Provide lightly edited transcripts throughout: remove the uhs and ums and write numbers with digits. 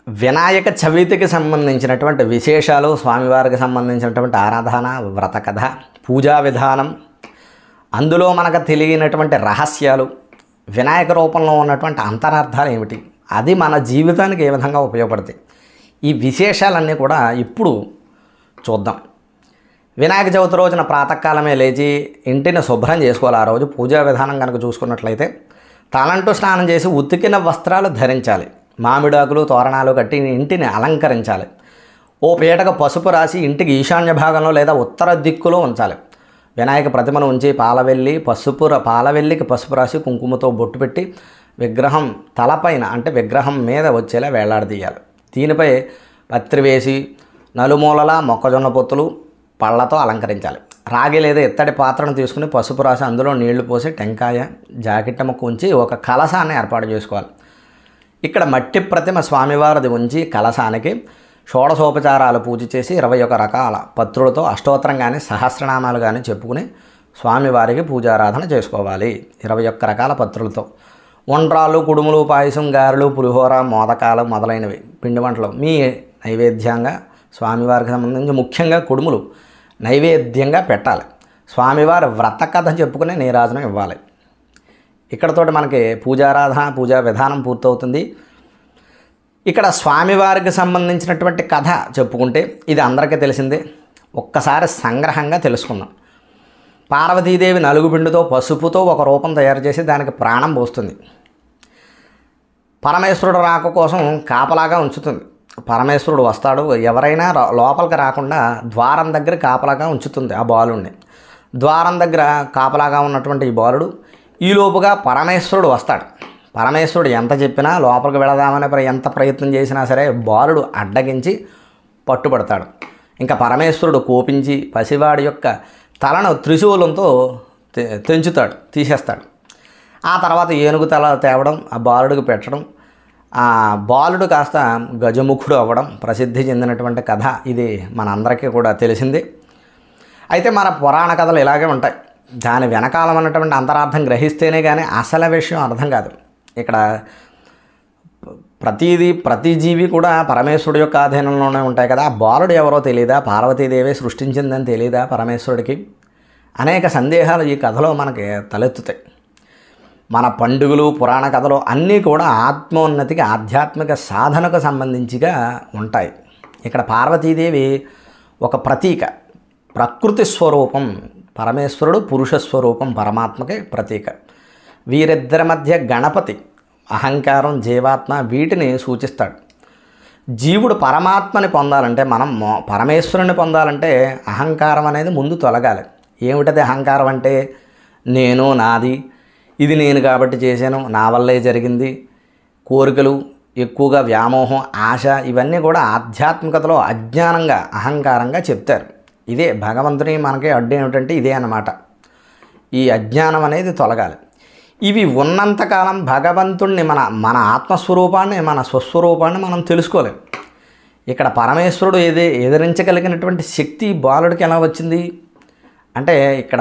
వినాయక చవితికి సంబంధించినటువంటి విశేషాలు, స్వామివారికి సంబంధించినటువంటి ఆరాధన, వ్రత కథ, పూజా విధానం, అందులో మనకు తెలియనటువంటి రహస్యాలు, వినాయక రూపంలో ఉన్నటువంటి అంతరార్థాలు ఏమిటి, అది మన జీవితానికి ఏ విధంగా ఉపయోగపడతాయి, ఈ విశేషాలన్నీ కూడా ఇప్పుడు చూద్దాం. వినాయక చవితి రోజున ప్రాతకాలమే లేచి ఇంటిని శుభ్రం చేసుకోవాలి. ఆ రోజు పూజా విధానం కనుక చూసుకున్నట్లయితే తలంటూ స్నానం చేసి ఉతికిన వస్త్రాలు ధరించాలి. మామిడాకులు, తోరణాలు కట్టి ఇంటిని అలంకరించాలి. ఓ పీటకు పసుపు రాసి ఇంటికి ఈశాన్య భాగంలో లేదా ఉత్తర దిక్కులో ఉంచాలి. వినాయక ప్రతిమను ఉంచి పాలవెల్లికి పసుపు రాసి కుంకుమతో బొట్టు పెట్టి విగ్రహం తలపైన అంటే విగ్రహం మీద వచ్చేలా వేలాడదీయాలి. దీనిపై పత్రి వేసి నలుమూలలా మొక్కజొన్న పొత్తులు పళ్ళతో అలంకరించాలి. రాగి లేదా ఇత్తడి పాత్రను తీసుకుని పసుపు రాసి అందులో నీళ్లు పోసి టెంకాయ, జాకెట్ ముక్క ఉంచి ఒక కలశాన్ని ఏర్పాటు చేసుకోవాలి. ఇక్కడ మట్టి ప్రతిమ స్వామివారిది ఉంచి కలశానికి షోడశోపచారాలు పూజ చేసి 21 రకాల పత్రులతో అష్టోత్తరం కానీ సహస్రనామాలు కానీ చెప్పుకుని స్వామివారికి పూజారాధన చేసుకోవాలి. 21 రకాల పత్రులతో వండ్రాలు, కుడుములు, పాయసం, గారెలు, పులిహోర, మోదకాలు మొదలైనవి పిండి వంటలు మీ నైవేద్యంగా స్వామివారికి సంబంధించి ముఖ్యంగా కుడుములు నైవేద్యంగా పెట్టాలి. స్వామివారి వ్రత కథ చెప్పుకుని నీరాజనం ఇవ్వాలి. ఇక్కడతోటి మనకి పూజారాధన, పూజా విధానం పూర్తవుతుంది. ఇక్కడ స్వామివారికి సంబంధించినటువంటి కథ చెప్పుకుంటే ఇది అందరికీ తెలిసిందే. ఒక్కసారి సంగ్రహంగా తెలుసుకుందాం. పార్వతీదేవి నలుగుపిండితో పసుపుతో ఒక రూపం తయారు చేసి దానికి ప్రాణం పోస్తుంది. పరమేశ్వరుడు రాక కోసం కాపలాగా ఉంచుతుంది. పరమేశ్వరుడు వస్తాడు, ఎవరైనా లోపలికి రాకుండా ద్వారం దగ్గర కాపలాగా ఉంచుతుంది ఆ బాలుడిని. ద్వారం దగ్గర కాపలాగా ఉన్నటువంటి ఈ బాలుడు ఈలోపుగా పరమేశ్వరుడు వస్తాడు. పరమేశ్వరుడు ఎంత చెప్పినా లోపలికి వెళదామని ఎంత ప్రయత్నం చేసినా సరే బాలుడు అడ్డగించి పట్టుబడతాడు. ఇంకా పరమేశ్వరుడు కోపించి పసివాడి యొక్క తలను త్రిశూలంతో తీసేస్తాడు. ఆ తర్వాత ఏనుగు తల తేవడం, ఆ బాలుడికి పెట్టడం, ఆ బాలుడు కాస్త గజముఖుడు అవ్వడం ప్రసిద్ధి చెందినటువంటి కథ ఇది మనందరికీ కూడా తెలిసిందే. అయితే మన పురాణ కథలు ఇలాగే ఉంటాయి. దాని వెనకాలం అన్నటువంటి అంతరార్థం గ్రహిస్తేనే కానీ అసలు విషయం అర్థం కాదు. ఇక్కడ ప్రతి జీవి కూడా పరమేశ్వరుడు యొక్క ఆధీనంలోనే ఉంటాయి కదా. ఆ బాలుడు ఎవరో తెలియదా, పార్వతీదేవి సృష్టించిందని తెలియదా పరమేశ్వరుడికి? అనేక సందేహాలు ఈ కథలో మనకి తలెత్తుతాయి. మన పండుగలు, పురాణ కథలు అన్నీ కూడా ఆత్మోన్నతికి, ఆధ్యాత్మిక సాధనకు సంబంధించిగా ఉంటాయి. ఇక్కడ పార్వతీదేవి ఒక ప్రతీక, ప్రకృతి స్వరూపం. పరమేశ్వరుడు పురుష స్వరూపం, పరమాత్మకి ప్రతీక. వీరిద్దరి మధ్య గణపతి అహంకారం, జీవాత్మ వీటిని సూచిస్తాడు. జీవుడు పరమాత్మని పొందాలంటే, మనం పరమేశ్వరుని పొందాలంటే అహంకారం అనేది ముందు తొలగాలి. ఏమిటది అహంకారం అంటే? నేను, నాది, ఇది నేను కాబట్టి చేశాను, నా వల్లే జరిగింది, కోరికలు ఎక్కువగా, వ్యామోహం, ఆశ ఇవన్నీ కూడా ఆధ్యాత్మికతలో అజ్ఞానంగా, అహంకారంగా చెప్తారు. ఇదే భగవంతుని మనకి అడ్డు ఏమిటంటే ఇదే అన్నమాట. ఈ అజ్ఞానం అనేది తొలగాలి. ఇవి ఉన్నంతకాలం భగవంతుణ్ణి మన ఆత్మస్వరూపాన్ని, మన స్వస్వరూపాన్ని మనం తెలుసుకోలేం. ఇక్కడ పరమేశ్వరుడు ఎదిరించగలిగినటువంటి శక్తి బాలుడికి ఎలా వచ్చింది అంటే, ఇక్కడ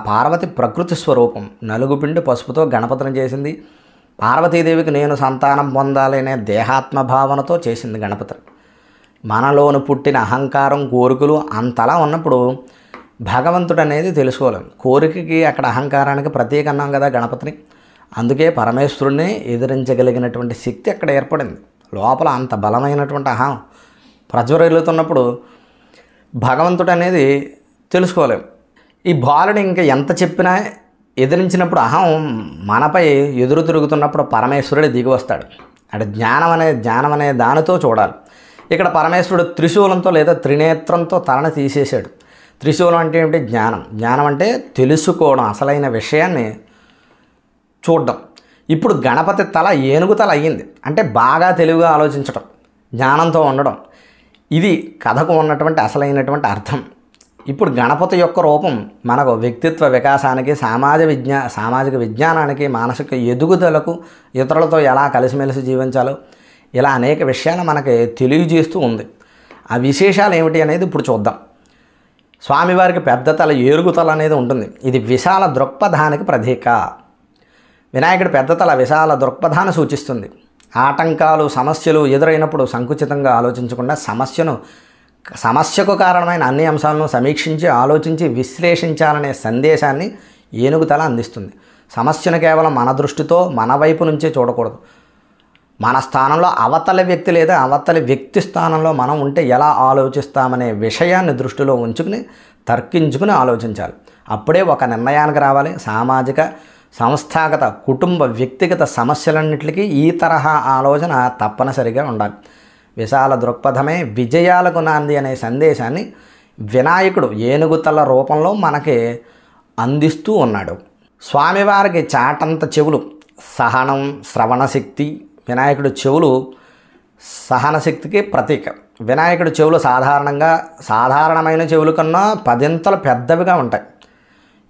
పార్వతి ప్రకృతి స్వరూపం. నలుగుపిండి పసుపుతో గణపతిని చేసింది. పార్వతీదేవికి నేను సంతానం పొందాలి అనే దేహాత్మ భావనతో చేసింది గణపతి. మనలోను పుట్టిన అహంకారం, కోరికలు అంతలా ఉన్నప్పుడు భగవంతుడు అనేది తెలుసుకోలేం. కోరికకి అక్కడ అహంకారానికి ప్రతీక అన్నాం కదా గణపతిని. అందుకే పరమేశ్వరుడిని ఎదిరించగలిగినటువంటి శక్తి అక్కడ ఏర్పడింది. లోపల అంత బలమైనటువంటి ప్రజ్వరిల్లుతున్నప్పుడు భగవంతుడు అనేది తెలుసుకోలేం. ఈ బాలుడు ఇంకా ఎంత చెప్పినా ఎదిరించినప్పుడు మనపై ఎదురు తిరుగుతున్నప్పుడు పరమేశ్వరుడు దిగి వస్తాడు. అంటే జ్ఞానం అనే దానితో చూడాలి. ఇక్కడ పరమేశ్వరుడు త్రిశూలంతో లేదా త్రినేత్రంతో తలని తీసేశాడు. త్రిశూలం అంటే ఏమిటి? జ్ఞానం అంటే తెలుసుకోవడం, అసలైన విషయాన్ని చూడడం. ఇప్పుడు గణపతి తల ఏనుగు తల అయ్యింది అంటే బాగా తెలివిగా ఆలోచించడం, జ్ఞానంతో ఉండడం. ఇది కథకు ఉన్నటువంటి అసలైనటువంటి అర్థం. ఇప్పుడు గణపతి యొక్క రూపం మనకు వ్యక్తిత్వ వికాసానికి, సామాజిక విజ్ఞానానికి, మానసిక ఎదుగుదలకు, ఇతరులతో ఎలా కలిసిమెలిసి జీవించాలో ఇలా అనేక విషయాలు మనకి తెలియజేస్తూ ఉంది. ఆ విశేషాలు ఏమిటి అనేది ఇప్పుడు చూద్దాం. స్వామివారికి పెద్ద తల, ఏనుగు తల అనేది ఉంటుంది. ఇది విశాల దృక్పథానికి ప్రతీక. వినాయకుడి పెద్ద తల విశాల దృక్పథాన్ని సూచిస్తుంది. ఆటంకాలు సమస్యలు ఎదురైనప్పుడు సంకుచితంగా ఆలోచించకుండా సమస్యకు కారణమైన అన్ని అంశాలను సమీక్షించి ఆలోచించి విశ్లేషించాలనే సందేశాన్ని ఏనుగుతల అందిస్తుంది. సమస్యను కేవలం మన దృష్టితో మన వైపు నుంచే చూడకూడదు. మన స్థానంలో అవతలి వ్యక్తి లేదా అవతలి వ్యక్తి స్థానంలో మనం ఉంటే ఎలా ఆలోచిస్తామనే విషయాన్ని దృష్టిలో ఉంచుకుని తర్కించుకుని ఆలోచించాలి. అప్పుడే ఒక నిర్ణయానికి రావాలి. సామాజిక, సంస్థాగత, కుటుంబ, వ్యక్తిగత సమస్యలన్నింటికీ ఈ తరహా ఆలోచన తప్పనిసరిగా ఉండాలి. విశాల దృక్పథమే విజయాలకు నాంది అనే సందేశాన్ని వినాయకుడు ఏనుగుతల రూపంలో మనకి అందిస్తూ ఉన్నాడు. స్వామివారికి చాటంత చెవులు, సహనం, శ్రవణశక్తి. వినాయకుడి చెవులు సహనశక్తికి ప్రతీక. వినాయకుడి చెవులు సాధారణమైన చెవుల కన్నా 10 పెద్దవిగా ఉంటాయి.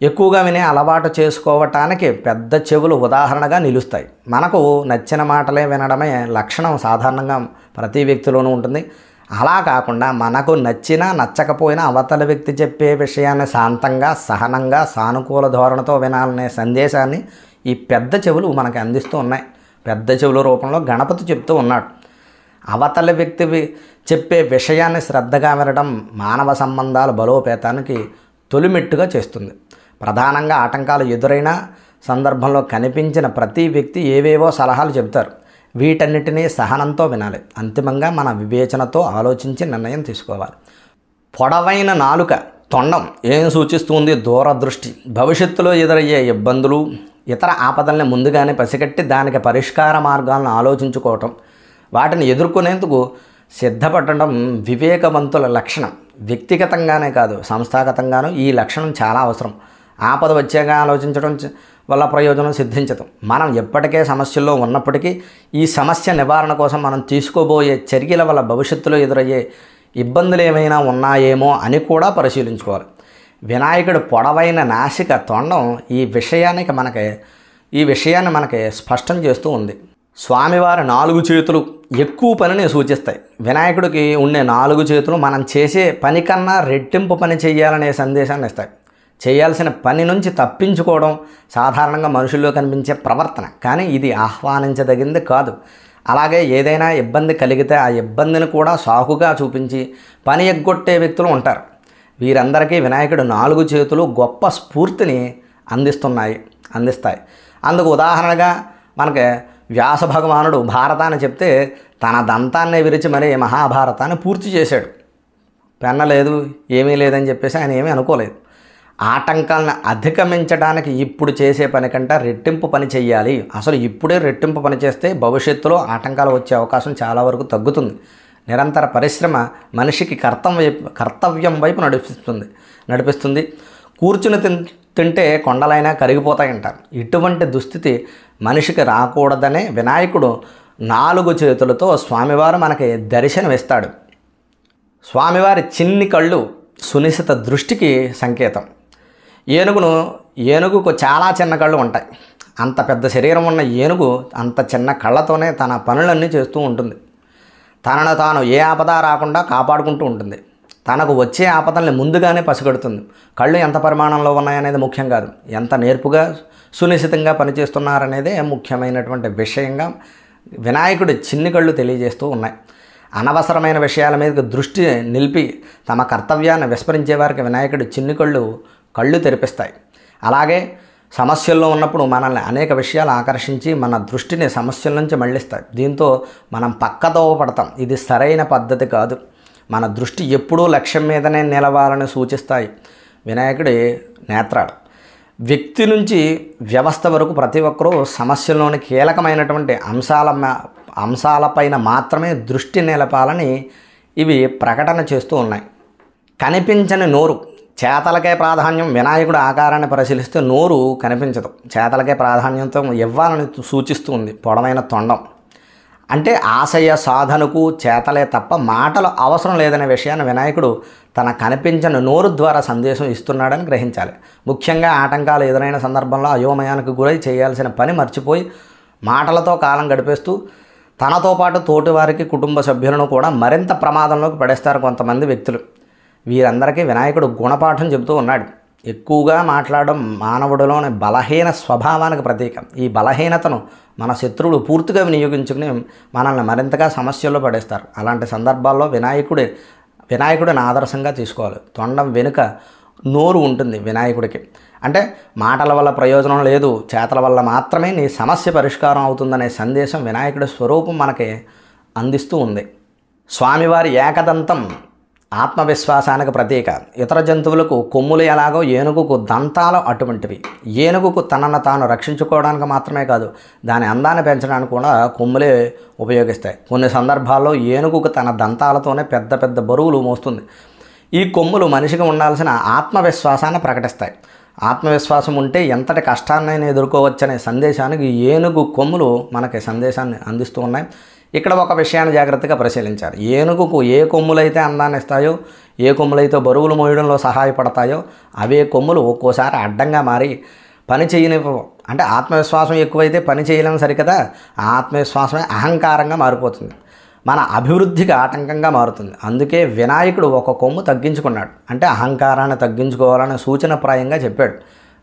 ఎక్కువగా వినే అలవాటు చేసుకోవటానికి పెద్ద చెవులు ఉదాహరణగా నిలుస్తాయి. మనకు నచ్చిన మాటలే వినడమే లక్షణం సాధారణంగా ప్రతి వ్యక్తిలోనూ ఉంటుంది. అలా కాకుండా మనకు నచ్చినా నచ్చకపోయినా అవతల వ్యక్తి చెప్పే విషయాన్ని శాంతంగా, సహనంగా, సానుకూల ధోరణితో వినాలనే సందేశాన్ని ఈ పెద్ద చెవులు మనకి అందిస్తూ ఉన్నాయి. పెద్ద చెవుల రూపంలో గణపతి చెప్తూ ఉన్నాడు. అవతల వ్యక్తి చెప్పే విషయాన్ని శ్రద్ధగా వినడం మానవ సంబంధాల బలోపేతానికి తొలిమెట్టుగా చేస్తుంది. ప్రధానంగా ఆటంకాలు ఎదురైన సందర్భంలో కనిపించిన ప్రతి వ్యక్తి ఏవేవో సలహాలు చెబుతారు. వీటన్నిటినీ సహనంతో వినాలి. అంతిమంగా మన వివేచనతో ఆలోచించి నిర్ణయం తీసుకోవాలి. పొడవైన నాలుక, తొండం ఏం సూచిస్తుంది? దూరదృష్టి. భవిష్యత్తులో ఎదురయ్యే ఇబ్బందులు, ఇతర ఆపదల్ని ముందుగానే పసిగట్టి దానికి పరిష్కార మార్గాలను ఆలోచించుకోవటం, వాటిని ఎదుర్కొనేందుకు సిద్ధపడటం వివేకవంతుల లక్షణం. వ్యక్తిగతంగానే కాదు, సంస్థాగతంగానూ ఈ లక్షణం చాలా అవసరం. ఆపద వచ్చాక ఆలోచించడం వల్ల ప్రయోజనం సిద్ధించదు. మనం ఎప్పటికే సమస్యల్లో ఉన్నప్పటికీ ఈ సమస్య నివారణ కోసం మనం తీసుకోబోయే చర్యల వల్ల భవిష్యత్తులో ఎదురయ్యే ఇబ్బందులు ఏమైనా ఉన్నాయేమో అని కూడా పరిశీలించుకోవాలి. వినాయకుడు పొడవైన నాసిక, తొండం ఈ విషయాన్ని మనకి స్పష్టం చేస్తూ ఉంది. స్వామివారి 4 చేతులు ఎక్కువ పనిని సూచిస్తాయి. వినాయకుడికి ఉండే 4 చేతులు మనం చేసే పని కన్నా రెట్టింపు పని చేయాలనే సందేశాన్ని ఇస్తాయి. చేయాల్సిన పని నుంచి తప్పించుకోవడం సాధారణంగా మనుషుల్లో కనిపించే ప్రవర్తన, కానీ ఇది ఆహ్వానించదగింది కాదు. అలాగే ఏదైనా ఇబ్బంది కలిగితే ఆ ఇబ్బందిని కూడా సాకుగా చూపించి పని ఎగ్గొట్టే వ్యక్తులు ఉంటారు. వీరందరికీ వినాయకుడు 4 చేతులు గొప్ప స్ఫూర్తిని అందిస్తాయి. అందుకు ఉదాహరణగా మనకి వ్యాస భగవానుడు భారతాన్ని చెప్తే తన దంతాన్ని విరిచి మరీ మహాభారతాన్ని పూర్తి చేశాడు. పెన్న లేదు, ఏమీ లేదని చెప్పేసి ఆయన ఏమీ అనుకోలేదు. ఆటంకాలను అధిగమించడానికి ఇప్పుడు చేసే పని కంటే రెట్టింపు పని చేయాలి. అసలు ఇప్పుడే రెట్టింపు పని చేస్తే భవిష్యత్తులో ఆటంకాలు వచ్చే అవకాశం చాలా వరకు తగ్గుతుంది. నిరంతర పరిశ్రమ మనిషికి కర్తవ్యం వైపు నడిపిస్తుంది. కూర్చుని తింటే కొండలైనా కరిగిపోతాయంటారు. ఇటువంటి దుస్థితి మనిషికి రాకూడదనే వినాయకుడు 4 చేతులతో స్వామివారు మనకి దర్శనమిస్తాడు. స్వామివారి చిన్ని కళ్ళు సునిశిత దృష్టికి సంకేతం. ఏనుగుకు చాలా చిన్న కళ్ళు ఉంటాయి. అంత పెద్ద శరీరం ఉన్న ఏనుగు అంత చిన్న కళ్ళతోనే తన పనులన్నీ చేస్తూ ఉంటుంది. తనను తాను ఏ ఆపద రాకుండా కాపాడుకుంటూ ఉంటుంది. తనకు వచ్చే ఆపదల్ని ముందుగానే పసిగడుతుంది. కళ్ళు ఎంత పరిమాణంలో ఉన్నాయనేది ముఖ్యం కాదు, ఎంత నేర్పుగా సునిశ్చితంగా పనిచేస్తున్నారనేదే ముఖ్యమైనటువంటి విషయంగా వినాయకుడి చిన్ని కళ్ళు తెలియజేస్తూ ఉన్నాయి. అనవసరమైన విషయాల మీద దృష్టి నిలిపి తమ కర్తవ్యాన్ని విస్మరించే వారికి వినాయకుడి చిన్ని కళ్ళు తెరిపిస్తాయి. అలాగే సమస్యల్లో ఉన్నప్పుడు మనల్ని అనేక విషయాలు ఆకర్షించి మన దృష్టిని సమస్యల నుంచి మళ్ళిస్తాయి. దీంతో మనం పక్కదోవ పడతాం. ఇది సరైన పద్ధతి కాదు. మన దృష్టి ఎప్పుడూ లక్ష్యం మీదనే నిలవాలని సూచిస్తాయి వినాయకుడి నేత్రాలు. వ్యక్తి నుంచి వ్యవస్థ వరకు ప్రతి ఒక్కరూ సమస్యల్లోని కీలకమైనటువంటి అంశాలపైన మాత్రమే దృష్టి నిలపాలని ఇవి ప్రకటన చేస్తూ ఉన్నాయి. కనిపించని నోరు, చేతలకే ప్రాధాన్యం. వినాయకుడు ఆకారాన్ని పరిశీలిస్తే నోరు కనిపించదు, చేతలకే ప్రాధాన్యంతో ఇవ్వాలని సూచిస్తుంది. పొడవైన తొండం అంటే ఆశయ సాధనకు చేతలే తప్ప మాటలు అవసరం లేదనే విషయాన్ని వినాయకుడు తన కనిపించని నోరు ద్వారా సందేశం ఇస్తున్నాడని గ్రహించాలి. ముఖ్యంగా ఆటంకాలు ఎదురైన సందర్భంలో అయోమయానికి గురై చేయాల్సిన పని మర్చిపోయి మాటలతో కాలం గడిపేస్తూ తనతో పాటు తోటివారికి, కుటుంబ సభ్యులను కూడా మరింత ప్రమాదంలోకి పడేస్తారు కొంతమంది వ్యక్తులు. వీరందరికీ వినాయకుడు గుణపాఠం చెబుతూ ఉన్నాడు. ఎక్కువగా మాట్లాడడం మానవుడిలోని బలహీన స్వభావానికి ప్రతీక. ఈ బలహీనతను మన శత్రువులు పూర్తిగా వినియోగించుకుని మనల్ని మరింతగా సమస్యల్లో పడేస్తారు. అలాంటి సందర్భాల్లో వినాయకుడిని ఆదర్శంగా తీసుకోవాలి. తొండం వెనుక నోరు ఉంటుంది వినాయకుడికి. అంటే మాటల వల్ల ప్రయోజనం లేదు, చేతల వల్ల మాత్రమే నీ సమస్య పరిష్కారం అవుతుందనే సందేశం వినాయకుడి స్వరూపం మనకి అందిస్తూ ఉంది. స్వామివారి ఏకదంతం ఆత్మవిశ్వాసానికి ప్రతీక. ఇతర జంతువులకు కొమ్ములు ఎలాగో ఏనుగుకు దంతాలు అటువంటివి. ఏనుగుకు తనను తాను రక్షించుకోవడానికి మాత్రమే కాదు, దాని అందాన్ని పెంచడానికి కూడా కొమ్ములే ఉపయోగిస్తాయి. కొన్ని సందర్భాల్లో ఏనుగుకు తన దంతాలతోనే పెద్ద పెద్ద బరువులు మోస్తుంది. ఈ కొమ్ములు మనిషికి ఉండాల్సిన ఆత్మవిశ్వాసాన్ని ప్రకటిస్తాయి. ఆత్మవిశ్వాసం ఉంటే ఎంతటి కష్టాన్నైనా ఎదుర్కోవచ్చనే సందేశానికి ఏనుగు కొమ్ములు మనకి సందేశాన్ని అందిస్తూ ఉన్నాయి. ఇక్కడ ఒక విషయాన్ని జాగ్రత్తగా పరిశీలించాలి. ఏనుగుకు ఏ కొమ్ములైతే అందాన్ని ఇస్తాయో, ఏ కొమ్ములైతే బరువులు మోయడంలో సహాయపడతాయో అవే కొమ్ములు ఒక్కోసారి అడ్డంగా మారి పని చేయనివ్వవు. అంటే ఆత్మవిశ్వాసం ఎక్కువైతే పని చేయలేము సరికదా, ఆ ఆత్మవిశ్వాసమే అహంకారంగా మారిపోతుంది, మన అభివృద్ధికి ఆటంకంగా మారుతుంది. అందుకే వినాయకుడు ఒక కొమ్ము తగ్గించుకున్నాడు. అంటే అహంకారాన్ని తగ్గించుకోవాలని సూచనప్రాయంగా చెప్పాడు.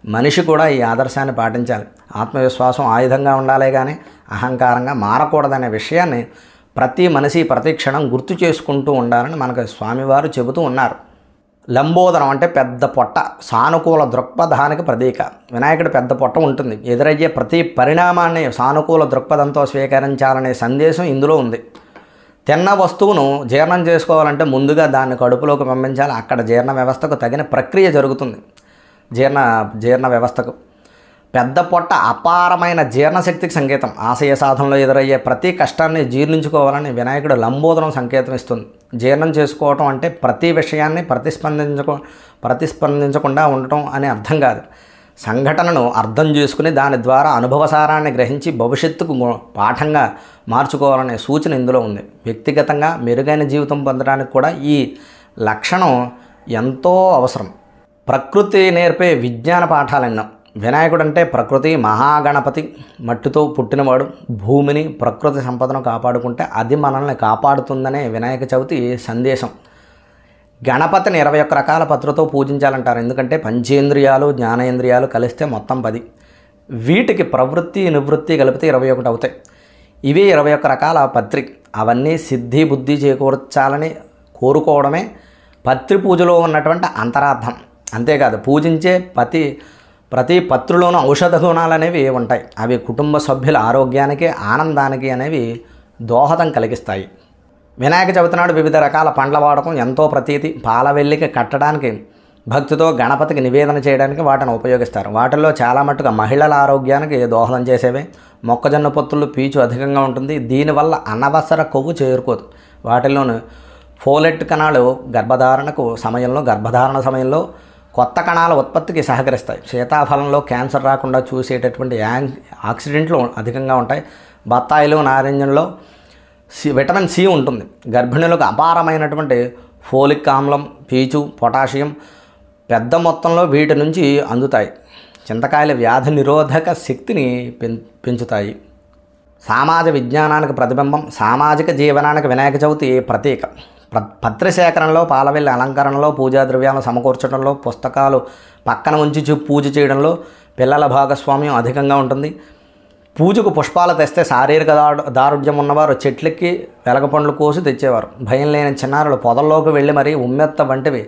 మనిషి కూడా ఈ ఆదర్శాన్ని పాటించాలి. ఆత్మవిశ్వాసం ఆయుధంగా ఉండాలే కానీ అహంకారంగా మారకూడదనే విషయాన్ని ప్రతి మనిషి ప్రతి క్షణం గుర్తు చేసుకుంటూ ఉండాలని మనకు స్వామివారు చెబుతూ ఉన్నారు. లంబోదరం అంటే పెద్ద పొట్ట, సానుకూల దృక్పథానికి ప్రతీక. వినాయకుడి పెద్ద పొట్ట ఉంటుంది. ఎదురయ్యే ప్రతి పరిణామాన్ని సానుకూల దృక్పథంతో స్వీకరించాలనే సందేశం ఇందులో ఉంది. తిన్న వస్తువును జీర్ణం చేసుకోవాలంటే ముందుగా దాన్ని కడుపులోకి పంపించాలి. అక్కడ జీర్ణ వ్యవస్థకు తగిన ప్రక్రియ జరుగుతుంది. జీర్ణ వ్యవస్థకు పెద్ద పొట్ట అపారమైన జీర్ణశక్తికి సంకేతం. ఆశయ సాధనలో ఎదురయ్యే ప్రతి కష్టాన్ని జీర్ణించుకోవాలని వినాయకుడు లంబోదరం సంకేతం ఇస్తుంది. జీర్ణం చేసుకోవటం అంటే ప్రతి విషయాన్ని ప్రతిస్పందించకుండా ఉండటం అని అర్థం కాదు. సంఘటనను అర్థం చేసుకుని దాని ద్వారా అనుభవసారాన్ని గ్రహించి భవిష్యత్తుకు పాఠంగా మార్చుకోవాలనే సూచన ఇందులో ఉంది. వ్యక్తిగతంగా మెరుగైన జీవితం పొందడానికి కూడా ఈ లక్షణం ఎంతో అవసరం. ప్రకృతి నేర్పే విజ్ఞాన పాఠాలెన్నో. వినాయకుడు అంటే ప్రకృతి మహాగణపతి, మట్టితో పుట్టినవాడు. భూమిని ప్రకృతి సంపదను కాపాడుకుంటే అది మనల్ని కాపాడుతుందనే వినాయక చవితి సందేశం. గణపతిని 21 రకాల పత్రతో పూజించాలంటారు. ఎందుకంటే పంచేంద్రియాలు జ్ఞానేంద్రియాలు కలిస్తే మొత్తం 10. వీటికి ప్రవృత్తి నివృత్తి కలిపితే 21 అవుతాయి. ఇవి 21 రకాల పత్రి. అవన్నీ సిద్ధి బుద్ధి చేకూర్చాలని కోరుకోవడమే పత్రి పూజలో ఉన్నటువంటి అంతరార్థం. అంతేకాదు పూజించే ప్రతి పత్రులోనూ ఔషధ గుణాలు అనేవి ఉంటాయి. అవి కుటుంబ సభ్యుల ఆరోగ్యానికి ఆనందానికి అనేవి దోహదం కలిగిస్తాయి. వినాయక చవితి నాడు వివిధ రకాల పండ్ల వాడకం ఎంతో ప్రతీతి. పాలవెల్లికి కట్టడానికి, భక్తితో గణపతికి నివేదన చేయడానికి వాటిని ఉపయోగిస్తారు. వాటిల్లో చాలా మట్టుగా మహిళల ఆరోగ్యానికి దోహదం చేసేవే. మొక్కజొన్న పొత్తుల్లో పీచు అధికంగా ఉంటుంది. దీనివల్ల అనవసర కొవ్వు చేరుకోదు. వాటిల్లోని ఫోలెట్ కణాలు గర్భధారణ సమయంలో కొత్త కణాల ఉత్పత్తికి సహకరిస్తాయి. సీతాఫలంలో క్యాన్సర్ రాకుండా చూసేటటువంటి ఆక్సిడెంట్లు అధికంగా ఉంటాయి. బత్తాయిలు నారింజల్లో విటమిన్ సి ఉంటుంది. గర్భిణులకు అపారమైనటువంటి ఫోలిక్ ఆమ్లం, పీచు, పొటాషియం పెద్ద మొత్తంలో వీటి నుంచి అందుతాయి. చింతకాయల వ్యాధి నిరోధక శక్తిని పెంచుతాయి. సామాజిక విజ్ఞానానికి ప్రతిబింబం. సామాజిక జీవనానికి వినాయక చవితి ప్రతీక. పత్రి సేకరణలో, పాలవెల్లి అలంకరణలో, పూజా ద్రవ్యాలను సమకూర్చడంలో, పుస్తకాలు పక్కన ఉంచి పూజ చేయడంలో పిల్లల భాగస్వామ్యం అధికంగా ఉంటుంది. పూజకు పుష్పాలు తెస్తే శారీరక దారుఢ్యం ఉన్నవారు చెట్లెక్కి వెలగపండ్లు కోసి తెచ్చేవారు. భయం లేని చిన్నారులు పొదల్లోకి వెళ్ళి మరీ ఉమ్మెత్త వంటివి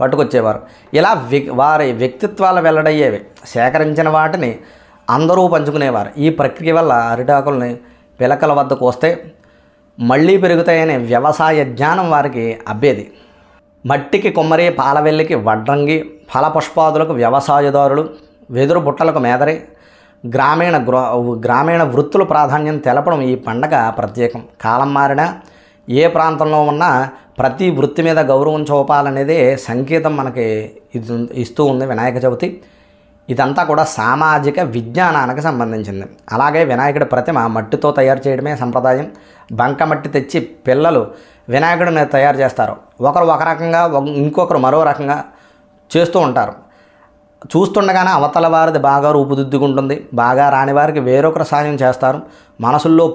పట్టుకొచ్చేవారు. ఇలా వారి వ్యక్తిత్వాలు వెల్లడయ్యేవి. సేకరించిన వాటిని అందరూ పంచుకునేవారు. ఈ ప్రక్రియ వల్ల అరిటాకుల్ని పిలకల వద్దకు వస్తే మళ్ళీ పెరుగుతాయనే వ్యవసాయ జ్ఞానం వారికి అబ్బేది. మట్టికి కొమ్మరి, పాలవెల్లికి వడ్రంగి, ఫలపుష్పాదులకు వ్యవసాయదారులు, వెదురు బుట్టలకు మేదరి, గ్రామీణ వృత్తుల ప్రాధాన్యం తెలపడం ఈ పండగ ప్రత్యేకం. కాలం మారినా ఏ ప్రాంతంలో ఉన్నా ప్రతి వృత్తి మీద గౌరవం చూపాలనేదే సంకేతం మనకి ఇస్తూ ఉంది వినాయక చవితి. ఇదంతా కూడా సామాజిక విజ్ఞానానికి సంబంధించింది. అలాగే వినాయకుడి ప్రతిమ మట్టితో తయారు చేయడమే సంప్రదాయం. బంకమట్టి తెచ్చి పిల్లలు వినాయకుడిని తయారు చేస్తారు. ఒకరు ఒక రకంగా, ఇంకొకరు మరో రకంగా చేస్తూ ఉంటారు. చూస్తుండగానే అవతల వారిది బాగా రూపుదిద్దుకుంటుంది. బాగా రాని వారికి వేరొకరు సాయం చేస్తారు. మనసుల్లో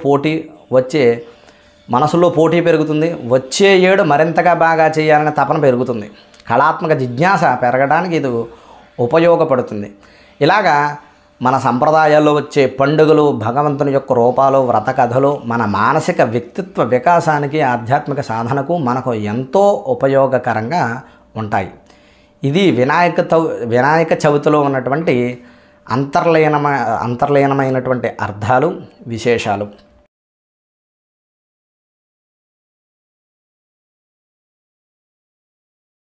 పోటీ పెరుగుతుంది. వచ్చే ఏడు మరింతగా బాగా చేయాలనే తపన పెరుగుతుంది. కళాత్మక జిజ్ఞాస పెరగడానికి ఇది ఉపయోగపడుతుంది. ఇలాగా మన సంప్రదాయాల్లో వచ్చే పండుగలు, భగవంతుని యొక్క రూపాలు, వ్రత కథలు మన మానసిక వ్యక్తిత్వ వికాసానికి, ఆధ్యాత్మిక సాధనకు మనకు ఎంతో ఉపయోగకరంగా ఉంటాయి. ఇది వినాయక చవితిలో ఉన్నటువంటి అంతర్లీనమైనటువంటి అర్థాలు, విశేషాలు.